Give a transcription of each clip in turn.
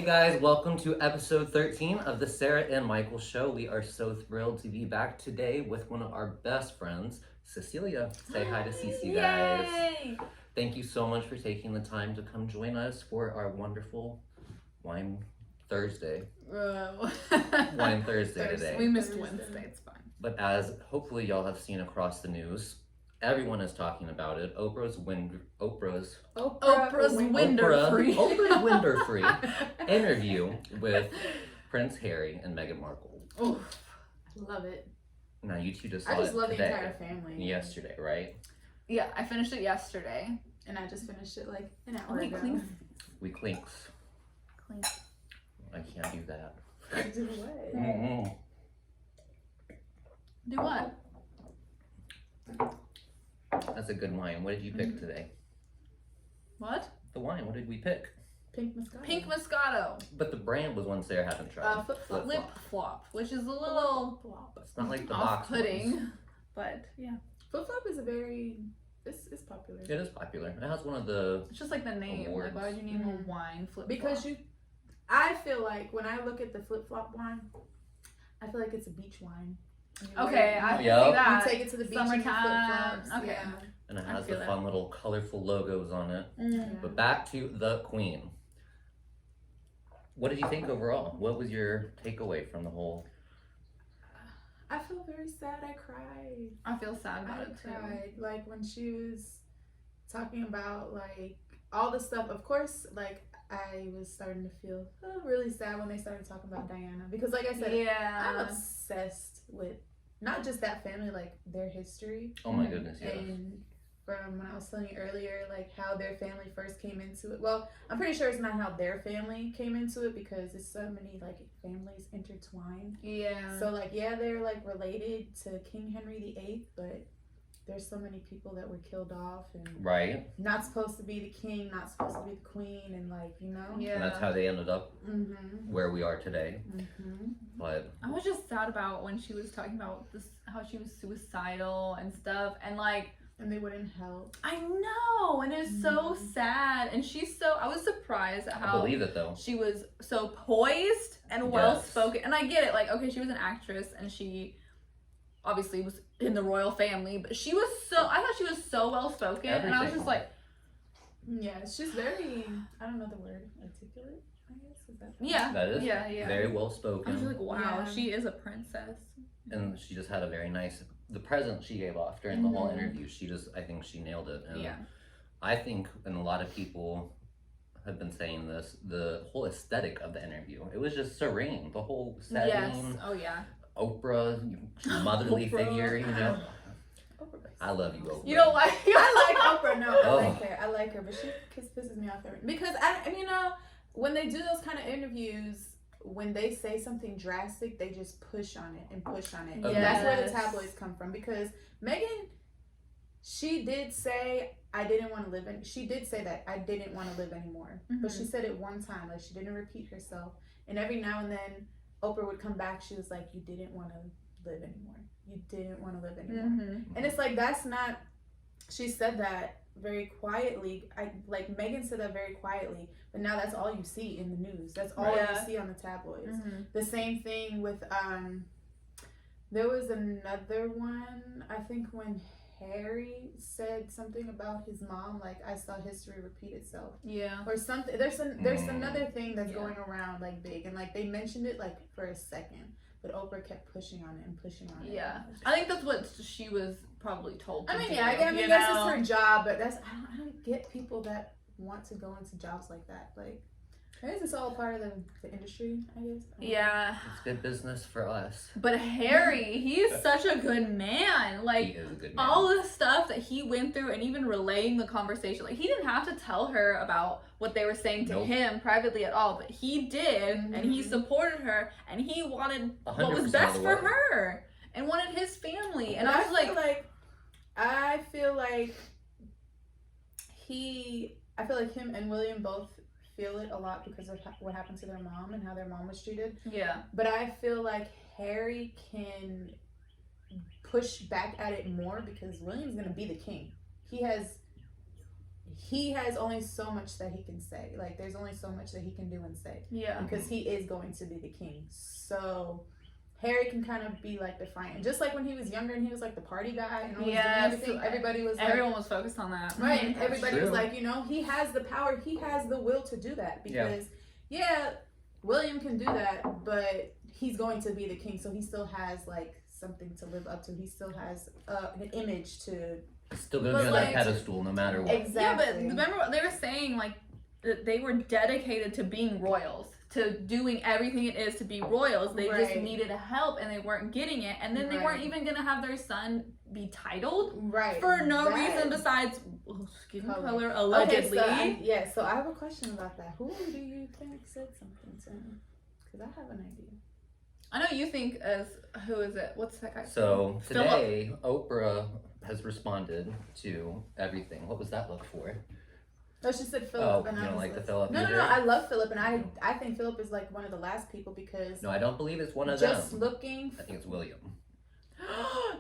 Hey guys, welcome to episode 13 of the Sarah and Michael Show. We are so thrilled to be back today with one of our best friends, Cecilia. Say hi to Cece, guys. Yay! Thank you so much for taking the time to come join us for our wonderful Wine Thursday. Wine Thursday today. We missed Wednesday, it's fine. But as hopefully y'all have seen across the news, everyone is talking about it. Oprah's Winder-Free interview with Prince Harry and Meghan Markle. Oh, I love it. Now you two just saw I just it love today. the entire family. Yesterday, right? Yeah, I finished it yesterday. And I just finished it like an hour ago. We clinks. Clink. I can't do that. Do what? Mm-hmm. Do what? That's a good wine. What did you pick today? What? The wine. What did we pick? Pink Moscato. Pink Moscato. But the brand was one Sarah hasn't tried. Flip-flop. Lip flop, which is a little It's not like the box off-putting, ones. but yeah. Flip-flop is a very... It's popular. It is popular. It has one of the... It's just like the name. Awards. Like, why would you name a wine flip flop? Because I feel like when I look at the flip-flop wine, I feel like it's a beach wine. Okay, I can Yep. see that. You take it to the beach Summertime. and flip-flops. Okay. Yeah. And it I has feel the that. fun little colorful logos on it. Mm. But back to the Queen. What did you think overall? What was your takeaway from the whole... I feel very sad. I cried. I feel sad about I it too. cried. Like when she was talking about like all the stuff. Of course, like I was starting to feel really sad when they started talking about Diana because, like I said, Yeah. I'm obsessed with not just that family, like their history. Oh my goodness, yes. And from when I was telling you earlier, like how their family first came into it. Well, I'm pretty sure it's not how their family came into it because it's so many like families intertwined. Yeah. So like yeah, they're like related to King Henry VIII, but there's so many people that were killed off and Right? not supposed to be the king, not supposed to be the queen, and like you know. Yeah. And that's how they ended up Mhm. where we are today. Mhm. But I was just sad about when she was talking about this, how she was suicidal and stuff, and like And they wouldn't help. I know, and it's so sad, and I was surprised at I how believe it though. she was so poised and well spoken, and I get it, like okay, she was an actress, and she obviously was in the royal family, but I thought she was so well spoken, and I was just like, Yeah, she's very. I don't know the word. Articulate. I guess is that. yeah, That is yeah. very well I was spoken. just like, wow, Yeah. she is a princess. And she just had a very nice... The present she gave off during the whole Mhm. interview, I think she nailed it. And Yeah. I think, and a lot of people have been saying this, the whole aesthetic of the interview, it was just serene. The whole setting, Yes. Oh yeah. Oprah, motherly Oprah. figure, you know. Oprah. I love you, Oprah. You know why? I like Oprah. No, Oh. I like her, but she pisses me off because you know, when they do those kind of interviews, when they say something drastic, they just push on it and push on it. Okay. That's where the Yes. tabloids come from because Meghan, she did say she did say that I didn't want to live anymore, but she said it one time, like she didn't repeat herself. And every now and then, Oprah would come back. She was like, "You didn't want to live anymore. You didn't want to live anymore." Mm-hmm. And it's like that's not. She said that very quietly. Meghan said that very quietly, but now that's all you see in the news. That's all Yeah. you see on the tabloids. Mm-hmm. The same thing with there was another one. I think when Harry said something about his mom, like I saw history repeat itself, Yeah. or something. There's another thing that's Yeah. going around like big, and like they mentioned it like for a second, but Oprah kept pushing on it and pushing on it. Yeah. I think that's what she was probably told to I mean, do, yeah, I mean you that's know? just her job, but I don't get people that want to go into jobs like that. Like, I guess it's all part of the industry, I guess. Yeah. It's good business for us. But Harry, he's such a good man. He Like, is a good man. all the stuff that he went through and even relaying the conversation. Like, he didn't have to tell her about what they were saying to Nope. him privately at all, but he did, and he Mhm. supported her, and he wanted what 100% was best of for the way. her, and wanted his family. And But I was like, I feel like him and William both feel it a lot because of what happened to their mom and how their mom was treated. yeah. But I feel like Harry can push back at it more because William's gonna be the king. he has only so much that he can say. Like, there's only so much that he can do and say. Yeah. Because he is going to be the king. So Harry can kind of be like defiant. Just like when he was younger and he was like the party guy and always doing everything. Everybody was everyone was focused on that. Right. And everybody was like, you know, he has the power, he has the will to do that. Because William can do that, but he's going to be the king, so he still has like something to live up to. He still has an image to. Still gonna be on that pedestal no matter what. Exactly. Yeah, but remember what they were saying, like that they were dedicated to being royals, to doing everything it is to be royals. They just needed help and they weren't getting it, and then they weren't even gonna have their son be titled for no reason besides skin color allegedly. Okay, so I have a question about that. Who do you think said something to him? Because I have an idea. I know you think as who is it? What's that guy? So today, Oprah has responded to everything. What was that look for? No, she said Philip. Oh, you don't like the Philip? No, I love Philip, and I think Philip is like one of the last people because. No, I don't believe it's one of them. Just looking. I think it's William.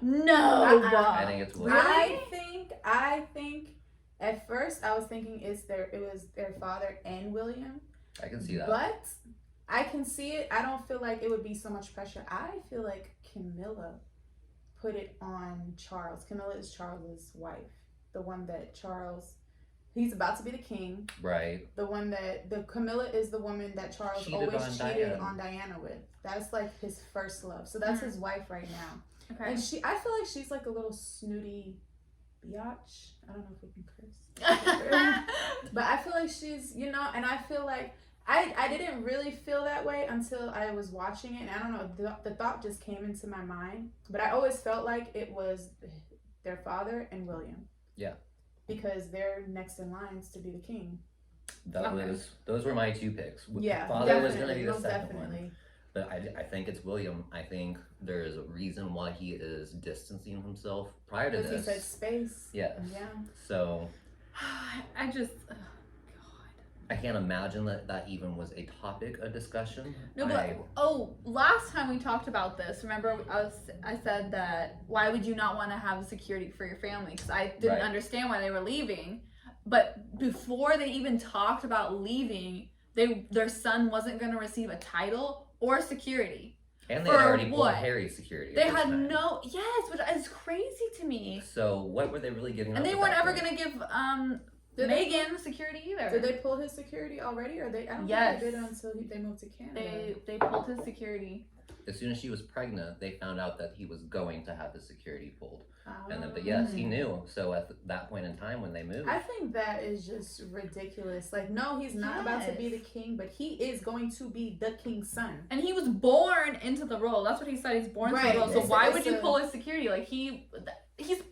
No, I think it's William. I think. At first, I was thinking it was their father and William. I can see that. But I can see it. I don't feel like it would be so much pressure. I feel like Camilla put it on Charles. Camilla is Charles's wife. The one that he's about to be the king. Right. Camilla is the woman that Charles always cheated on Diana with. That's like his first love. So that's his wife right now. Okay. And I feel like she's like a little snooty biatch. I don't know if we can curse. But I feel like she's, and I feel like I didn't really feel that way until I was watching it. And I don't know, the thought just came into my mind. But I always felt like it was their father and William. Yeah. Because they're next in lines to be the king. Those were my two picks. Yeah, Father was going to be the second definitely. one. But I think it's William. I think there is a reason why he is distancing himself prior to this. Because he said space. Yeah. Yeah. So. I just. I can't imagine that even was a topic of discussion. No, but last time we talked about this, remember I said that why would you not want to have security for your family? Because I didn't understand why they were leaving. But before they even talked about leaving, their son wasn't going to receive a title or security. And they had already pulled Harry's security. They had which is crazy to me. So what were they really getting? And they weren't ever going to give Meghan security either. Did they pull his security already, or I don't think they did until they moved to Canada. They pulled his security. As soon as she was pregnant, they found out that he was going to have his security pulled. And then, but yes, he knew. So at that point in time when they moved, I think that is just ridiculous. Like, no, he's not about to be the king, but he is going to be the king's son. And he was born into the role. That's what he said. He's born into the role. So why would you pull his security? Like he's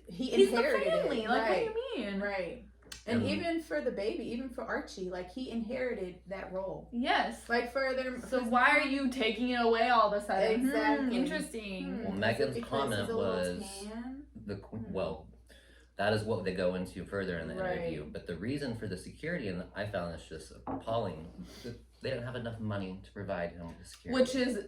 inherited the family. it. Like what do you mean? Right. And even for the baby, even for Archie, like he inherited that role. Yes. Like for their. So why are you taking it away all of a sudden? Exactly. Interesting. Well, Meghan's comment was that is what they go into further in the interview. But the reason for the security, and I found this just appalling, they didn't have enough money to provide him with security. Which is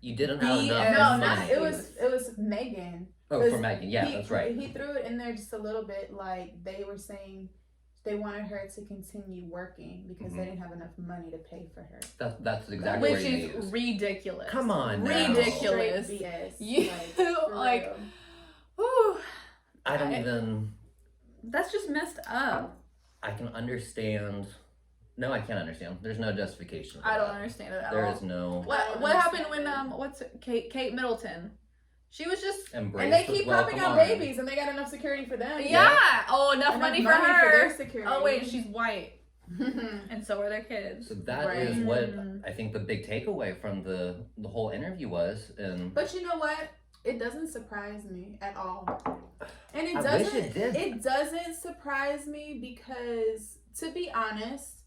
you didn't have enough money. It was Meghan. Oh, for Meghan, that's right. He threw it in there just a little bit, like they were saying they wanted her to continue working because they didn't have enough money to pay for her. That's exactly which is ridiculous. Come on, now. Ridiculous. BS. I don't even. That's just messed up. I can understand. No, I can't understand. There's no justification. I don't understand it at all. There is no. What happened when Kate Middleton? She was just and they keep popping out babies, and they got enough security for them. Yeah. Oh, enough money for her. For their security. Oh wait, she's white, and so are their kids. So that is what I think the big takeaway from the whole interview was. But you know what? It doesn't surprise me at all. And I wish it did. It doesn't surprise me because, to be honest,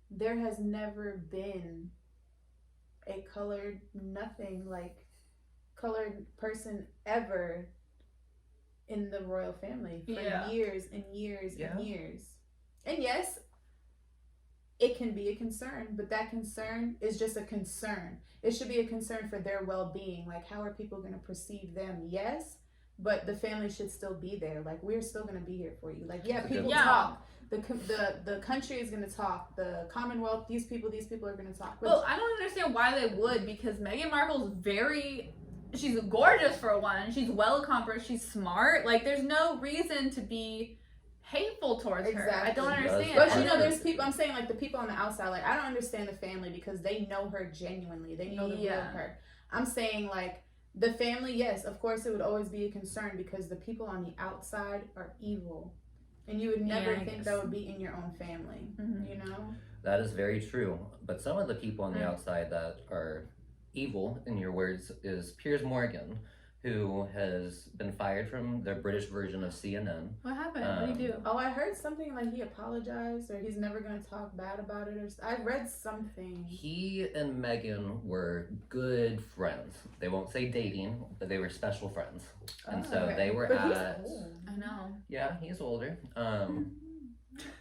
there has never been a colored person ever in the royal family for years and years and years. And yes, it can be a concern, but that concern is just a concern. It should be a concern for their well-being. Like, how are people going to perceive them? Yes, but the family should still be there. Like, we're still gonna be here for you. Like, yeah, people Yeah. talk. The country is gonna talk. The Commonwealth, these people are gonna talk. But Well, I don't understand why they would, because Meghan Markle's she's gorgeous for one. She's well accomplished. She's smart. Like, there's no reason to be hateful towards her. I don't Exactly. understand. But And you know, then- there's people. I'm saying, like, the people on the outside. Like, I don't understand the family because they know her genuinely. They know the real Yeah. her. I'm saying, like, the family. Yes, of course, it would always be a concern because the people on the outside are evil, and you would never Yeah, I think guess. that would be in your own family. Mhm. You know. That is very true. But some of the people on the outside that are evil, in your words, is Piers Morgan, who has been fired from the British version of CNN. What happened? What did he do? Oh, I heard something like he apologized or he's never gonna talk bad about it. Or I read something. He and Meghan were good friends. They won't say dating, but they were special friends. And so okay. they were But he's at. old. I know. Yeah, he's older.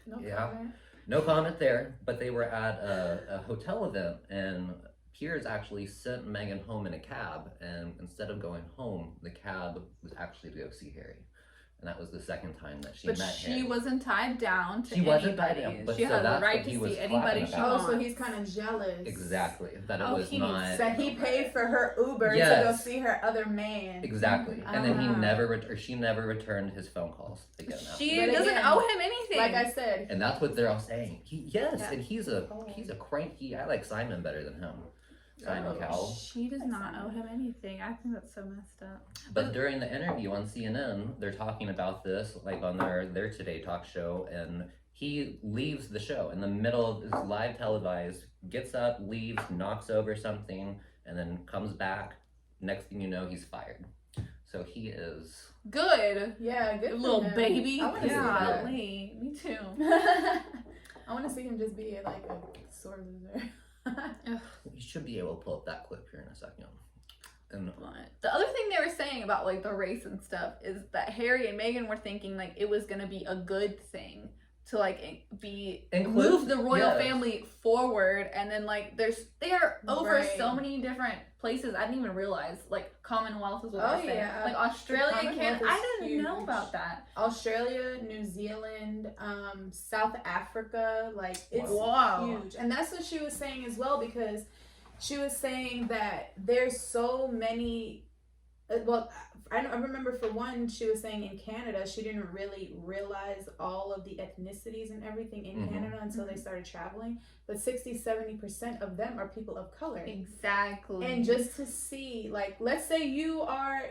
No Yeah. comment. No comment there, but they were at a hotel event, and Piers actually sent Meghan home in a cab, and instead of going home, the cab was actually to go see Harry. And that was the second time that she But met she Harry. wasn't tied down to She wasn't tied anybody. down, but She so has the that's right what to he was see anybody clapping she about. Oh, wants. so he's kind of jealous. Exactly. That Oh, it was he needs not. That he paid for her Uber to go Yes. see her other man. Exactly. And then he Ah. never, or she never returned his phone calls again. after She But doesn't again, owe him anything. Like I said. And that's what they're all saying. Yes, Yeah. and he's a cranky. I like Simon better than him. Simon Oh, Cowell. She does not owe him anything. I think that's so messed up. But during the interview on CNN, they're talking about this, like on their Today talk show, and he leaves the show in the middle of his live televised, gets up, leaves, knocks over something, and then comes back. Next thing you know, he's fired. So he is. Good. Yeah, good for Little him. baby. I want to see that. Golly. Me too. I want to see him just be like a sore loser. You should be able to pull up that clip here in a second. And The other thing they were saying about like the race and stuff is that Harry and Meghan were thinking like it was gonna be a good thing to like move the royal yes. family forward, and then like they are over Right. so many different places. I didn't even realize like Commonwealth is what Oh, they're saying. yeah. Like Australia, Commonwealth Canada. is I didn't know huge. about that. Australia, New Zealand, South Africa, like it's Wow. huge. And that's what she was saying as well, because she was saying that there's so many. Well, I remember for one, she was saying in Canada, she didn't really realize all of the ethnicities and everything in Mhm. Canada until they started traveling. But 60-70% of them are people of color. Exactly. And just to see, like, let's say you are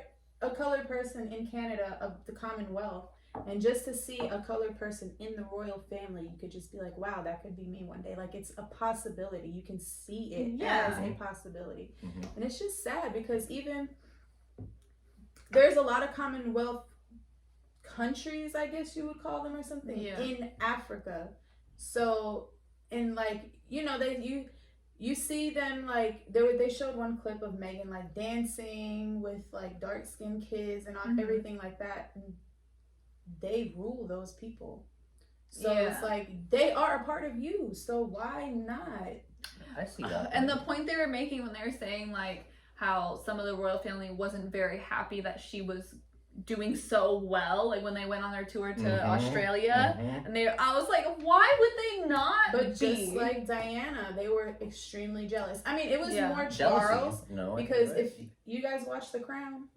a colored person in Canada of the Commonwealth, and just to see a colored person in the royal family, you could just be like, wow, that could be me one day. Like, it's a possibility. You can see it Yeah. as a possibility. Mhm. And it's just sad because even there's a lot of Commonwealth countries, I guess you would call them, or something, Yeah. in Africa. So, and like, you know, you see them like they showed one clip of Meghan like dancing with like dark skinned kids and all, Mhm. everything like that. And they rule those people. So Yeah. it's like they are a part of you. So why not? I see that. And the point they were making when they were saying like how some of the royal family wasn't very happy that she was doing so well, like when they went on their tour to Mhm. Australia, Mhm. and I was like, why would they not? But be? just like Diana, they were extremely jealous. I mean, it was Yeah. more Jealousy. Charles, No, because you're right. if you guys watch The Crown,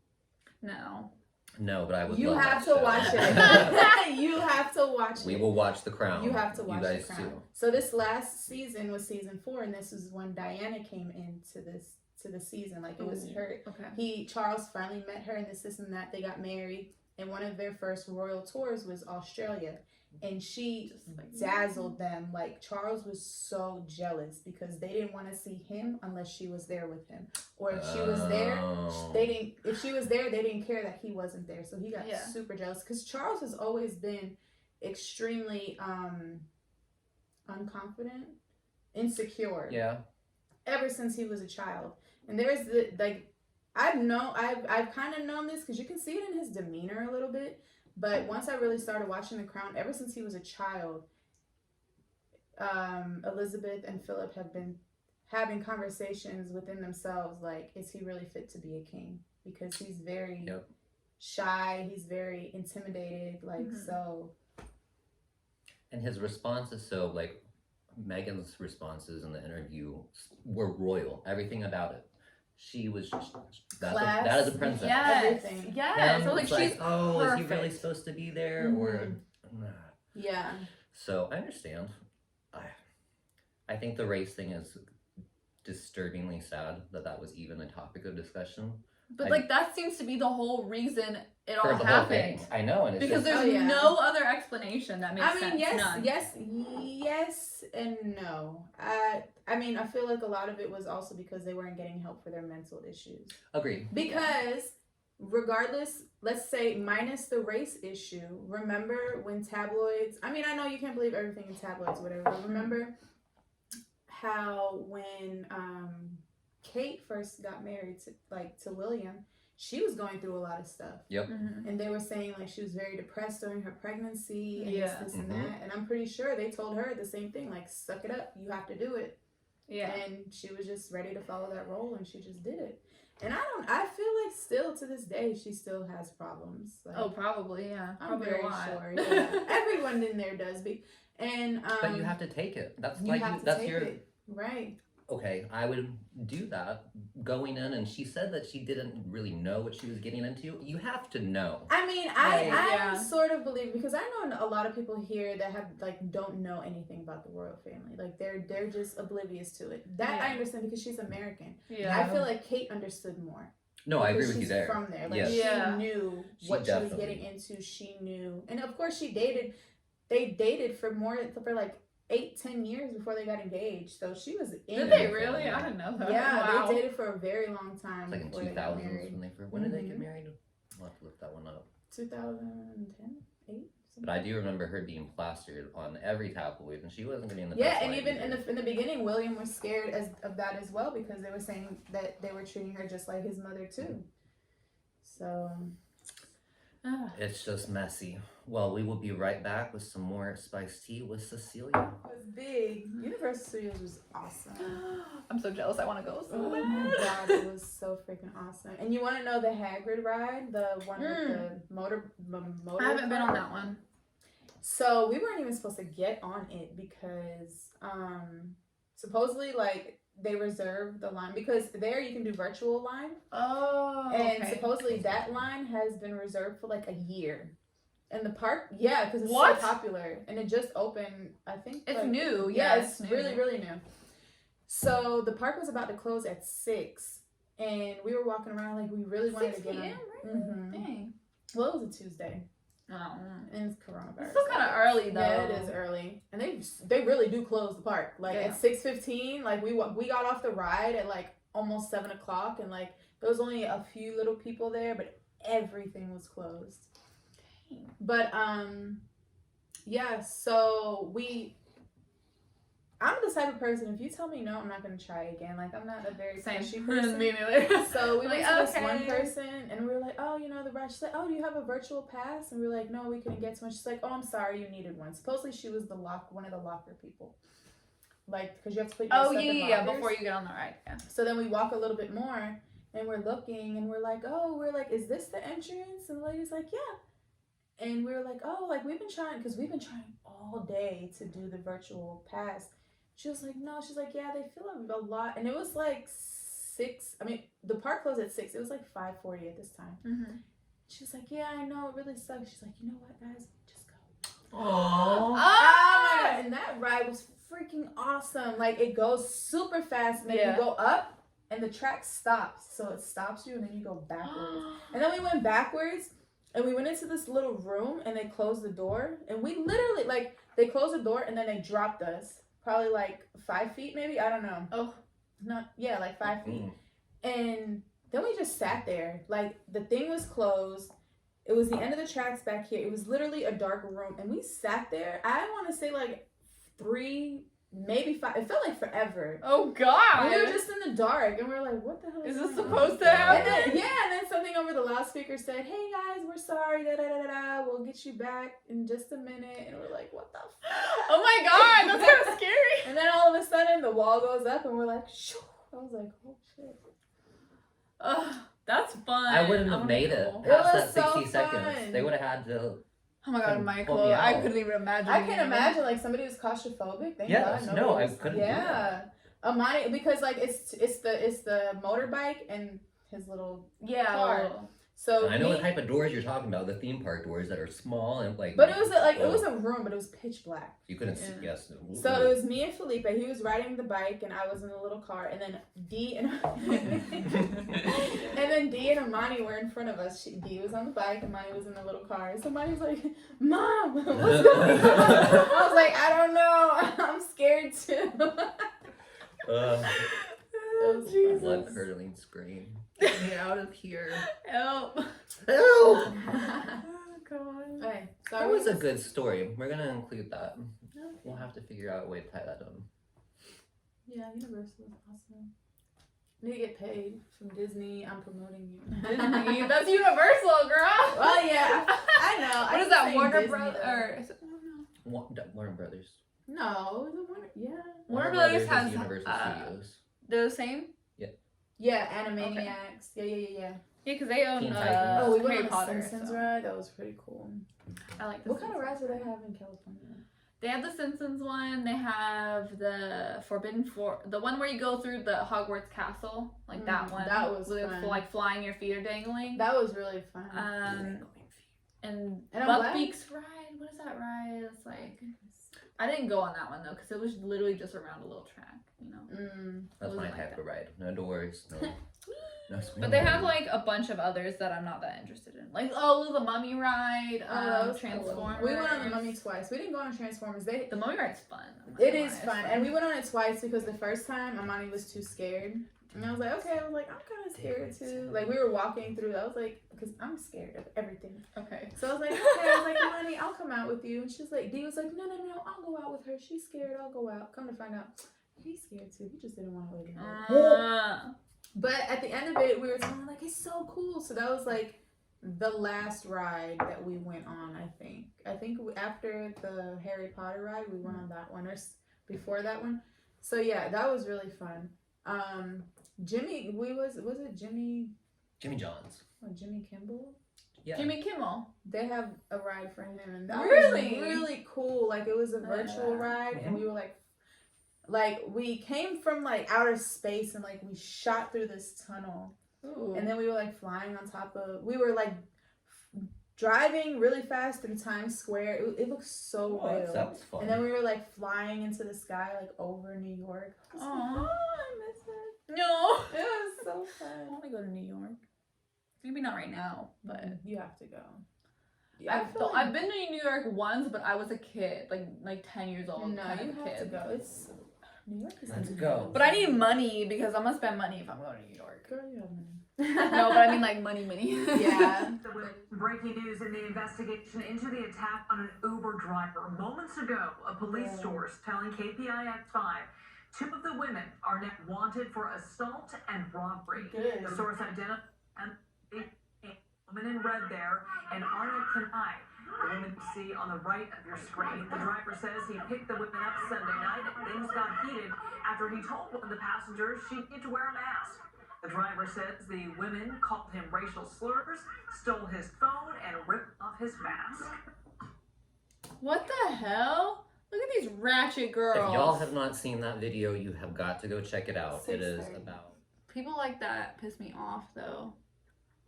no, No, but I would. you love have that to show. watch it. You have to watch We it. will watch The Crown. You have to watch You guys The Crown. too. So this last season was season 4, and this is when Diana came into the season. Like, it was Ooh. her. okay, Charles finally met her, and this and that. They got married, and one of their first royal tours was Australia, and she Just like- dazzled them. Like, Charles was so jealous because they didn't want to see him unless she was there with him, or if she was there, Oh. they didn't. If she was there, they didn't care that he wasn't there. So he got Yeah. super jealous because Charles has always been extremely unconfident, insecure. Yeah. Ever since he was a child, and there's the like, I've kind of known this because you can see it in his demeanor a little bit. But once I really started watching The Crown, ever since he was a child, Elizabeth and Philip have been having conversations within themselves, like, is he really fit to be a king? Because he's very Yep. shy. He's very intimidated. Like, so. And his response is so, like, Meghan's responses in the interview were royal. Everything about it. She was just, that is a princess. Yes. Everything. Yes. Him, So, like, it's she's oh, is he perfect. really supposed to be there? Or, yeah. So, I understand. I think the race thing is disturbingly sad that was even a topic of discussion. But like that seems to be the whole reason it For all the happened. whole thing. I know, and it's Because just, there's no other explanation that makes sense. Yes and no. I mean, I feel like a lot of it was also because they weren't getting help for their mental issues. Agreed. Because regardless, let's say minus the race issue, remember when tabloids, I mean, I know you can't believe everything in tabloids, whatever, but remember how when Kate first got married to William, she was going through a lot of stuff. Yep. And they were saying like she was very depressed during her pregnancy and this and that. And I'm pretty sure they told her the same thing, like, suck it up, you have to do it. Yeah. And she was just ready to follow that role, and she just did it. And I feel like still to this day she still has problems. Like, oh, probably, yeah. I'm Probably very a lot. sure. Yeah. Everyone in there does be. And but you have to take it. That's you like have to that's take your it. Right. Okay, I would do that going in, and she said that she didn't really know what she was getting into. You have to know. I mean, I sort of believe, because I know a lot of people here that have like don't know anything about the royal family. Like they're just oblivious to it. That I understand because she's American. Yeah. I feel like Kate understood more. No, I agree with you she's there. From there, like Yes. she knew what she was getting into. She knew, and of course she dated. They dated for like 8-10 years before they got engaged. So she was in Did they really? I didn't know that. Yeah, wow. they dated for a very long time. Like in 2000s when did they get married? I'll have to look that one up. 2010, 8. But I do remember her being plastered on every tabloid, and she wasn't getting the yeah, best and life even either. in the beginning, William was scared of that as well, because they were saying that they were treating her just like his mother too. So it's just messy. Well, we will be right back with some more spiced tea with Cecilia. it was big. Universal Studios was awesome. I'm so jealous. I want to go so Oh bad. my god, it was so freaking awesome. And you want to know the Hagrid ride, the one with the motor? I haven't been on that one. So we weren't even supposed to get on it because supposedly like they reserved the line, because there you can do virtual line. Oh, and okay. supposedly that line has been reserved for like a year. And the park, yeah, because it's What? so popular, and it just opened. I think It's like, new. Yeah, Yeah, it's really, really new. So the park was about to close at 6, and we were walking around like we really wanted to get on. 6 p.m., right? Mm-hmm. Dang. Well, it was a Tuesday, Oh. and it's coronavirus. It's still kind of early though. Yeah, it is early, and they really do close the park. Like at 6:15, like we got off the ride at like almost 7 o'clock, and like there was only a few little people there, but everything was closed. But yeah, so I'm the type of person, if you tell me no, I'm not gonna try again. Like I'm not a very pushy person. Me neither. So we went to this okay. one person, and we were like, oh, you know the ride. She's like, oh, do you have a virtual pass? And we were like, no, we couldn't get to one. She's like, oh, I'm sorry, you needed one. Supposedly she was one of the locker people, like because you have to put your stuff in lockers. Before you get on the ride. Yeah. So then we walk a little bit more, and we're looking, and we're like, is this the entrance? And the lady's like, yeah. And we were like, oh, like we've been trying all day to do the virtual pass. She was like, no. She's like, yeah, they fill up a lot. And it was like 6. I mean, the park closed at 6. It was like 5:40 at this time. Mm-hmm. She was like, yeah, I know. It really sucks. She's like, you know what, guys? Just go. Aww. Oh my God. And that ride was freaking awesome. Like, it goes super fast. And then you go up, and the track stops. So it stops you, and then you go backwards. And then we went backwards. And we went into this little room, and they closed the door. And we literally, like, they closed the door, and then they dropped us. Probably, like, 5 feet, maybe? I don't know. Oh. Like 5 feet. And then we just sat there. Like, the thing was closed. It was the end of the tracks back here. It was literally a dark room. And we sat there, I want to say, like, 3, maybe 5. It felt like forever. Oh, God. We were just in the dark, and we were like, what the hell is this this supposed to happen? And then something over the loudspeaker said, hey guys, we're sorry, we'll get you back in just a minute. And we're like, what the fuck? Oh my God, that's kind of scary. And then all of a sudden the wall goes up, and we're like, shoo. I was like, oh shit. That's fun. I wouldn't have wanna made it go. past was that so 60 seconds. fun. They would have had to. Oh my god, Pull Michael! me I out. couldn't even imagine. I can imagine like somebody who's claustrophobic. Thank Yes, God, no, I was- couldn't do Yeah, Amani, because like it's the motorbike and his little Yeah. car. well, So And I know me- the type of doors you're talking about, the theme park doors that are small and like. but it was like it oh, was a room, but it was pitch black. You couldn't see. Yeah. Yes. So it was me and Felipe. He was riding the bike, and I was in the little car. And then D and and then D and Amani were in front of us. D was on the bike, Amani was in the little car. And somebody was like, "Mom, what's going on?" I was like, "I don't know. I'm scared too." Oh, Jesus. Blood curdling scream. Get me out of here. Help. Help! Oh god. Okay, so That was a good story. We're gonna include that. We'll have to figure out a way to tie that in. Yeah, Universal is awesome. Need to get paid from Disney. I'm promoting you. Disney. That's Universal, girl. Well, yeah, I know. What I is keep that? saying Warner Disney, Brothers? though. Or is it Warner? Warner Brothers. No, is it Warner? Yeah. Warner Brothers is has Universal Studios. they're the same. Yeah, Animaniacs. Yeah. Yeah, because they own Teen Titans. Oh, we went Harry on the Potter. Simpsons so. ride. That was pretty cool. I like the What kind of Simpsons. rides do they have in California? They have the Simpsons one. They have the the one where you go through the Hogwarts castle, like that one. that was with fun. like flying your feet are dangling. That was really fun. And And I'm glad- Buckbeak's ride. What is that ride? It's like I didn't go on that one though because it was literally just around a little track, you know. That's It my wasn't like type of ride. No doors. No. No But they have like a bunch of others that I'm not that interested in. Like the Mummy ride, that was Transformers. cool. We went on the Mummy twice. We didn't go on Transformers. The Mummy ride's fun. I'm not It gonna is lie, it's fun, and we went on it twice because the first time Amani was too scared, and I was like, okay, I'm kind of scared too. Like we were walking through, I was like, because I'm scared of everything. Okay. So I was like, okay, I was like, Amani, I'll come out with you, and she's like, D was like, no, I'll go out with her. She's scared. I'll go out. Come to find out, he's scared too. He just didn't want to wait. But at the end of it, we were talking like it's so cool. So that was like the last ride that we went on. I think after the Harry Potter ride, we went on that one or before that one. So yeah, that was really fun. Jimmy, was it Jimmy? Jimmy John's. Or Jimmy Kimball? Yeah. Jimmy Kimmel. They have a ride for him, and that Really? was really cool. Like it was a virtual ride, and we were like we came from like outer space, and like we shot through this tunnel. Ooh. And then we were like flying on top of. We were like driving really fast through Times Square. It looks so Oh, real. that's fun. And then we were like flying into the sky like over New York. I was like, Aw. I miss it. No. It was so I fun. want to go to New York. Maybe not right now, but You have to go. I I've, feel I've been to New York once, but I was a kid, like 10 years old. no, kind you of have kid. to go. It's New York is Let's amazing. go. But I need money because I'm gonna spend money if I'm going to New York. Girl, you have money. No, but I mean like money. Yeah. Breaking news in the investigation into the attack on an Uber driver. Moments ago, a police source telling KPIX5 two of the women are now wanted for assault and robbery. Good. The source identified a woman in red there and Arna Kanai. The woman you see on the right of your screen. The driver says he picked the women up Sunday night and things got heated after he told one of the passengers she needed to wear a mask. The driver says the women called him racial slurs, stole his phone, and ripped off his mask. What the hell? Look at these ratchet girls. If y'all have not seen that video, you have got to go check it out. It is 6:30. about. People like that piss me off though.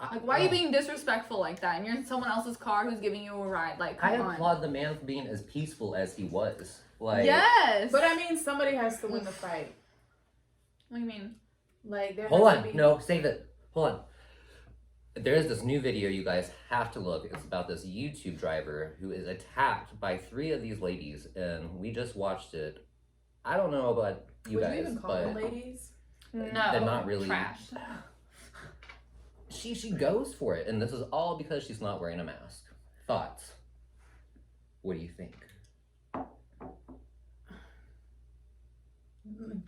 Like, why are you being disrespectful like that? And you're in someone else's car who's giving you a ride. Like, I come on. applaud the man for being as peaceful as he was. Like, Yes. But I mean, somebody has to win the fight. What do you mean? Like, there hold has to on, be... no, save it. Hold on. There is this new video you guys have to look. It's about this YouTube driver who is attacked by 3 of these ladies, and we just watched it. I don't know about you Would guys, you even call but them ladies? No. they're not really. Trash. She goes for it, and this is all because she's not wearing a mask. Thoughts? What do you think?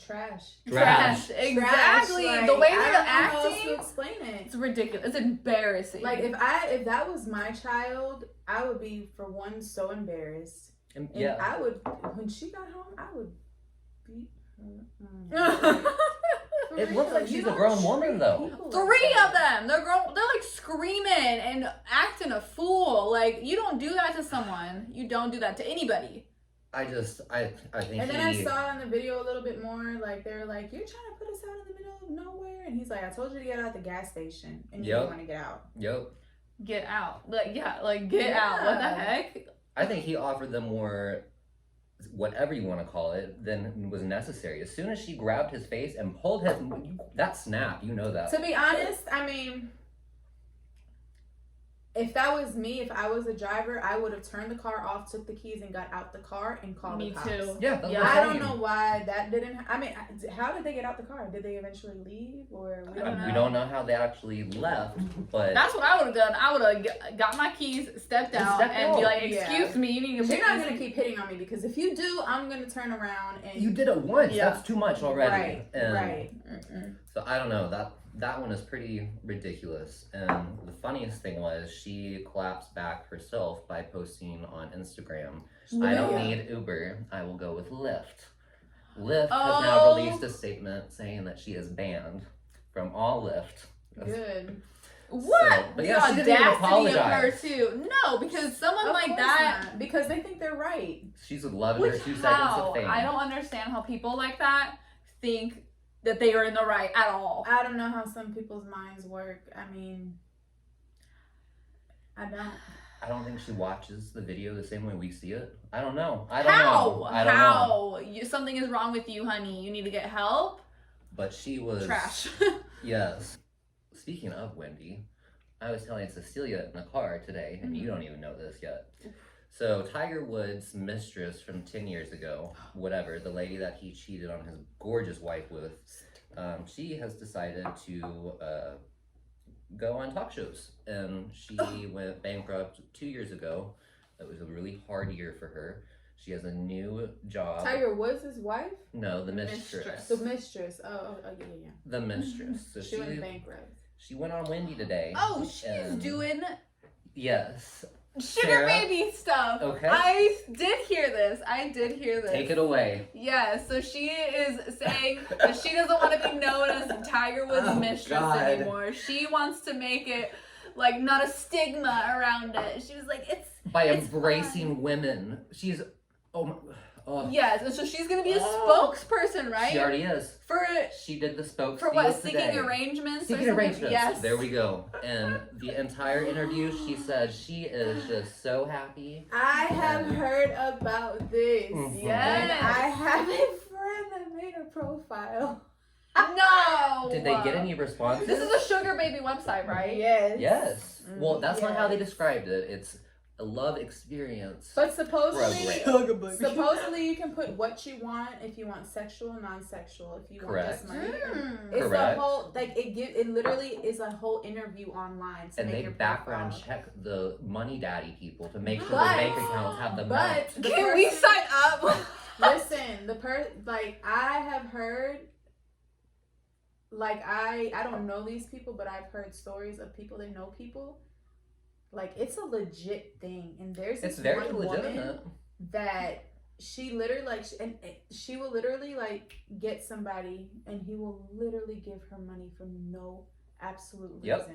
Trash. Trash. Exactly. Trash, The way I they're don't know how else acting. to explain it. It's ridiculous. It's embarrassing. Like if that was my child, I would be for one so embarrassed. And, And yeah, I would when she got home, I would beat her. For It looks real, like you she's a don't grown woman, treat though. people like 3 that. of them. They're like screaming and acting a fool. Like, you don't do that to someone. You don't do that to anybody. I think And then I saw in the video a little bit more, like, they were like, you're trying to put us out in the middle of nowhere. And he's like, I told you to get out the gas station. And you Yep. didn't want to get out. Yep. Get out. Like, yeah, like, get out. What the heck? I think he offered them more, whatever you want to call it, than was necessary. As soon as she grabbed his face and pulled his, that snap, you know that. To be honest, I mean, if that was me, if I was a driver, I would have turned the car off, took the keys, and got out the car and called Me the cops. too. Yeah, that's Yeah, what I I'm don't saying. know why that didn't. I mean, how did they get out the car? Did they eventually leave, or we don't know? We don't know how they actually left, but That's what I would have done. I would have got my keys, stepped Just out, stepped and be out. like, excuse me, you need to You're pick not this gonna keep hitting on me, because if you do, I'm gonna turn around and you did it once. Yeah. That's too much already. Right, And right. So I don't know. That one is pretty ridiculous. And the funniest thing was she collapsed back herself by posting on Instagram, I don't Yeah. need Uber, I will go with Lyft. Lyft has Oh. now released a statement saying that she is banned from all Lyft. Good. What? So, but the yeah, she didn't even audacity of her apologize. too. No, because someone Of like course that. not, because they think they're right. She's loving her Which 2 seconds how? of fame. I don't understand how people like that think that they are in the right at all. I don't know how some people's minds work. I mean, I don't. I don't think she watches the video the same way we see it. I don't know. I don't know. How? Something is wrong with you, honey. You need to get help. But she was Trash. Yes. Speaking of Wendy, I was telling Cecilia in the car today, and you don't even know this yet. So Tiger Woods' mistress from 10 years ago, whatever, the lady that he cheated on his gorgeous wife with, she has decided to go on talk shows. And she went bankrupt 2 years ago. It was a really hard year for her. She has a new job. Tiger Woods' his wife? No, the mistress. The mistress. Oh, yeah. The mistress. So She went bankrupt. she went on Wendy today. Oh, she's and- doing Yes. sugar Sarah? baby stuff. Okay. I did hear this. Take it away. Yeah, so she is saying that she doesn't want to be known as Tiger Woods' Oh, mistress God. anymore. She wants to make it like not a stigma around it. She was like, By It's embracing women. She's oh yes, and so she's gonna be a Oh. spokesperson, right? She already is. For She did the spokes for what? deals Seeking today. arrangements. or Seeking something? arrangements. Yes. There we go. And the entire interview, she said she is just so happy. I have heard about this. Mhm. Yes. And I have a friend that made a profile. No. Did they get any responses? This is a sugar baby website, right? Yes. Yes. Well, that's not how they Yes. described it. It's a love experience. But supposedly, Program. supposedly you can put what you want, if you want sexual, non-sexual, if you want just money. Mm. It's Correct. a whole it literally is a whole interview online to And make they your background profile. check the money daddy people to make sure But- their bank accounts have the money. But the Can we person- sign up? Listen, I have heard, like, I don't know these people, but I've heard stories of people that know people. Like, it's a legit thing, and there's this It's very one legitimate. woman that she literally she will literally like get somebody, and he will literally give her money for no absolute reason. Yep.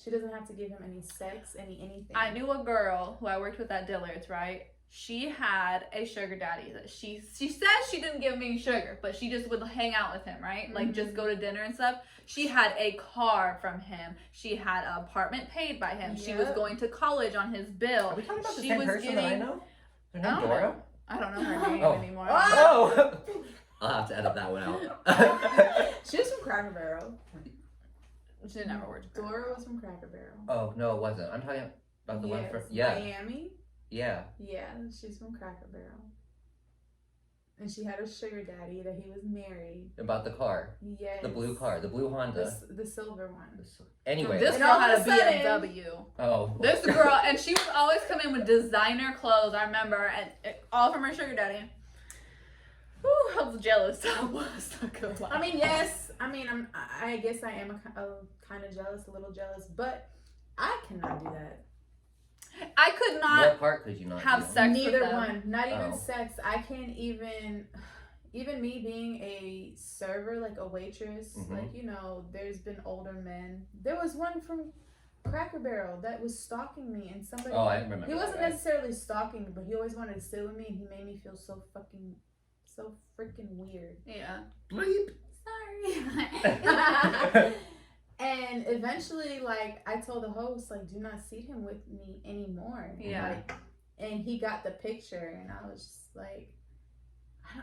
She doesn't have to give him any sex, anything. I knew a girl who I worked with at Dillard's, right? She had a sugar daddy that she says she didn't give him any sugar, but she just would hang out with him, right? Like just go to dinner and stuff. She had a car from him. She had an apartment paid by him. She was Yep. going to college on his bill. Are we talking about the She same was person that I getting- know? Her I name don't Dora? know. I don't know her name Oh. anymore. Oh! I'll have to edit that one out. She's from Cracker Barrel. She never worked. with her. Dora was from Cracker Barrel. Oh, no, it wasn't. I'm talking about the one Yes. from... Yeah, Miami. yeah. Yeah, she's from Cracker Barrel. And she had a sugar daddy that he was married. About the car. Yes. The blue car. The blue Honda. The silver one. Anyway. This And girl all had of a a sudden- BMW. Oh. This girl, and she would always come in with designer clothes, I remember, and all from her sugar daddy. Whew, I was jealous. I was not gonna lie. I mean, yes. I mean, I guess I am a kind of jealous, a little jealous, but I cannot do that. I could not What part could you not have do? sex Neither with them. one. Not even Oh. sex. I can't even. even me being a server, like a waitress, like, you know, there's been older men. There was one from Cracker Barrel that was stalking me, and somebody. Oh, I remember. He wasn't necessarily stalking me, but he always wanted to sit with me, and he made me feel so freaking weird. Yeah. Bleep. Sorry. And eventually, like, I told the host, like, do not seat him with me anymore. Yeah. Like, and he got the picture, and I was just like,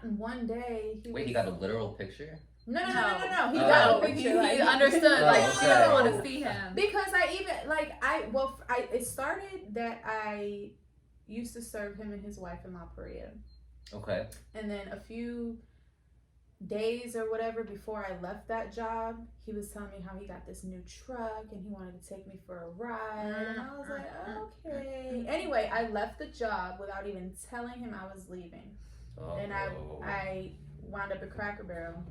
one day Wait, he got a literal picture? No. He Oh. got a picture. He Like, understood. Like, okay. she doesn't want to see him. because it started that I used to serve him and his wife in La Paria. Okay. And then a few days or whatever before I left that job, he was telling me how he got this new truck and he wanted to take me for a ride. And I was like, okay. Anyway, I left the job without even telling him I was leaving. Oh. And I wound up at Cracker Barrel.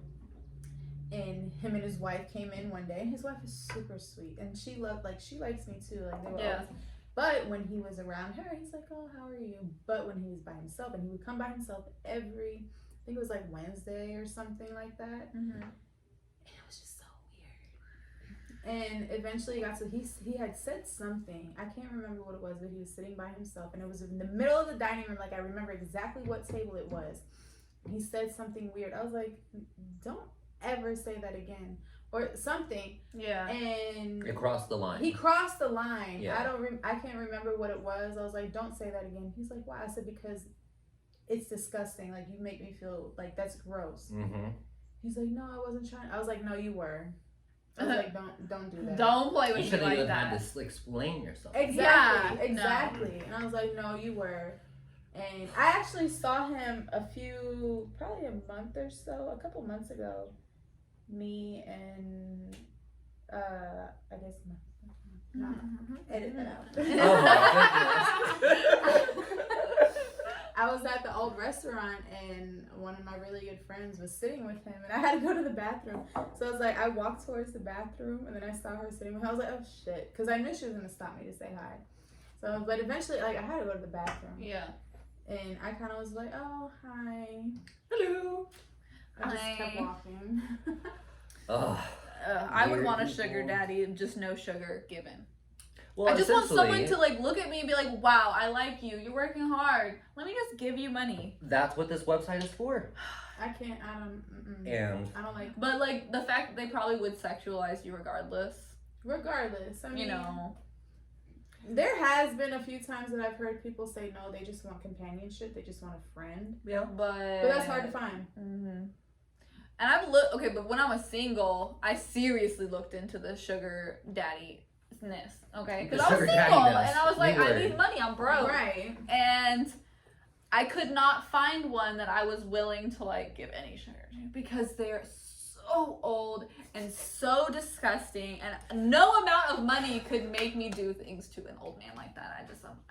And him and his wife came in one day, and his wife is super sweet, and she likes me too. Like, they were always, but when he was around her, he's like, oh, how are you? But when he was by himself, and he would come by himself every, I think it was like Wednesday or something like that. Mm-hmm. And it was just so weird. And eventually he had said something, I can't remember what it was, but he was sitting by himself, and it was in the middle of the dining room. Like, I remember exactly what table it was. He said something weird. I was like, don't ever say that again, or something. Yeah. And it crossed the line. He crossed the line. Yeah. I can't remember what it was. I was like, don't say that again. He's like, why? I said, because it's disgusting. Like, you make me feel like that's gross. Mm-hmm. He's like, no, I wasn't trying. I was like, no, you were. I was like, don't do that. Don't play with You me should have like even that. had to explain yourself. Exactly. Yeah, Exactly. And I was like, no, you were. And I actually saw him probably a month or so, a couple months ago. Me and I guess edit that out. Oh my goodness. I was at the old restaurant, and one of my really good friends was sitting with him, and I had to go to the bathroom. So I was like, I walked towards the bathroom, and then I saw her sitting with him. I was like, oh shit, because I knew she was gonna stop me to say hi. So, but eventually, like, I had to go to the bathroom. Yeah. And I kind of was like, oh, hi. Hello. I just kept walking. I would want a sugar daddy, just no sugar given. Well, I just want someone essentially, to like look at me and be like, wow, I like you. You're working hard. Let me just give you money. that's what this website is for. I can't, I don't, And I don't like, But like the fact that they probably would sexualize you regardless. regardless, I mean, You know. there has been a few times that I've heard people say no, they just want companionship, they just want a friend. yeah. But But that's hard to find. Mm-hmm. And I've looked, okay, but when I was single, I seriously looked into the sugar daddy-ness, okay? Because I was sugar single, daddy-ness. and I was like, New I word. need money, I'm broke. Right. And I could not find one that I was willing to, like, give any sugar to because they're so old and so disgusting, and no amount of money could make me do things to an old man like that.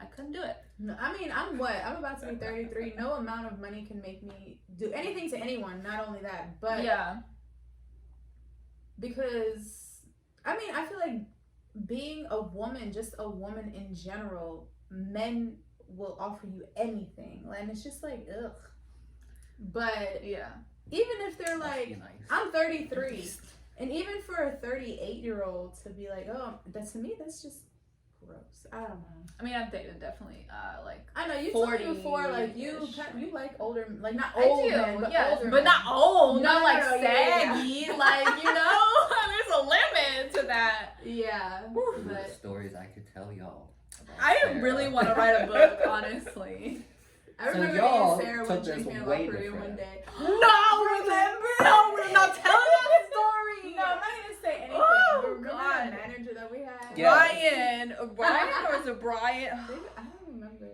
I couldn't do it. No, I mean, I'm about to be 33. No amount of money can make me do anything to anyone. Not only that, but Yeah. because I mean, I feel like being a woman, just a woman in general, men will offer you anything, and it's just like ugh. But Yeah. even if they're Must like, be nice. I'm 33, and even for a 38-year-old to be like, oh, that to me, that's just gross. I don't know. I mean, I've dated definitely, like, I know you told me 40-ish. before, like you like older, like not I old do, men, but yes, older but men. not old, No, not no, like no, yeah. saggy, like, you know, there's a limit to that. Yeah, The but stories I could tell y'all. about I Sarah. really want to write a book, honestly. I So remember y'all me and Sarah took went this drinking in way La Paria different. one day. No, remember? No, we're not telling that story. No, I'm not gonna say anything. Oh, But remember God. that manager that we had? Yeah. Brian, or is it Brian? I don't remember.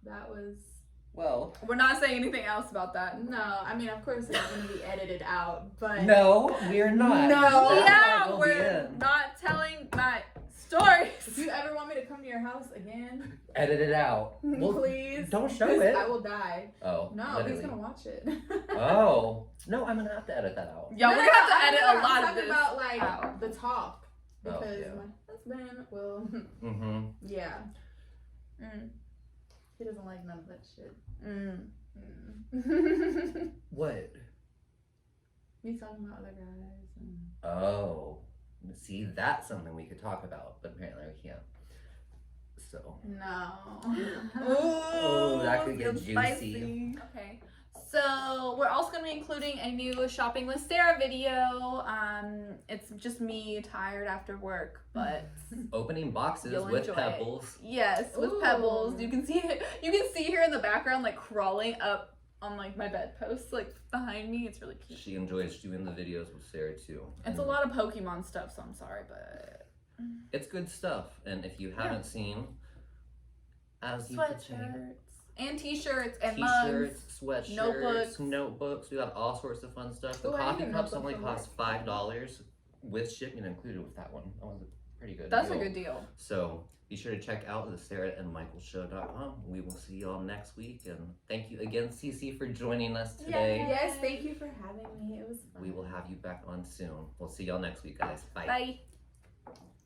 That was Well, We're not saying anything else about that. no. I mean, of course, it's gonna be edited out, but no, we're not. No. That Yeah, part will be we're in. not telling my stories. if you ever want me to come to your house again, Edit it out. Well, please don't show because it. I will die. Oh, No, literally. he's gonna watch it. Oh, no, I'm gonna have to edit that out. Yeah, No, we're no, gonna have no, to edit I'm a lot of talking this. about like out. the talk Oh, because yeah. my husband will. Mm-hmm. Yeah, Mm, he doesn't like none of that shit. mm, What? He's talking about other guys. Oh, see, that's something we could talk about, but apparently we can't. So. No. Oh, that could get it's juicy. spicy. Okay. So we're also gonna be including a new shopping with Sarah video. It's just me tired after work, but Opening boxes you'll with enjoy pebbles. it. Yes, with Ooh. pebbles. You can see it. You can see her in the background, like crawling up on like my bedpost, like behind me. It's really cute. She enjoys doing the videos with Sarah too. It's a lot of Pokemon stuff, so I'm sorry, but It's good stuff, and if you haven't seen, as you could say, sweatshirts and t-shirts and t-shirts, mugs. sweatshirts, notebooks. We got all sorts of fun stuff. The Ooh, I coffee need a cups notebook only for cost work. $5 with shipping included with that one. That was a pretty good That's deal. a good deal. So be sure to check out the SarahAndMichaelShow.com. We will see you all next week, and thank you again, Cece, for joining us today. Yes, thank you for having me. It was fun. We will have you back on soon. We'll see y'all next week, guys. Bye. Bye.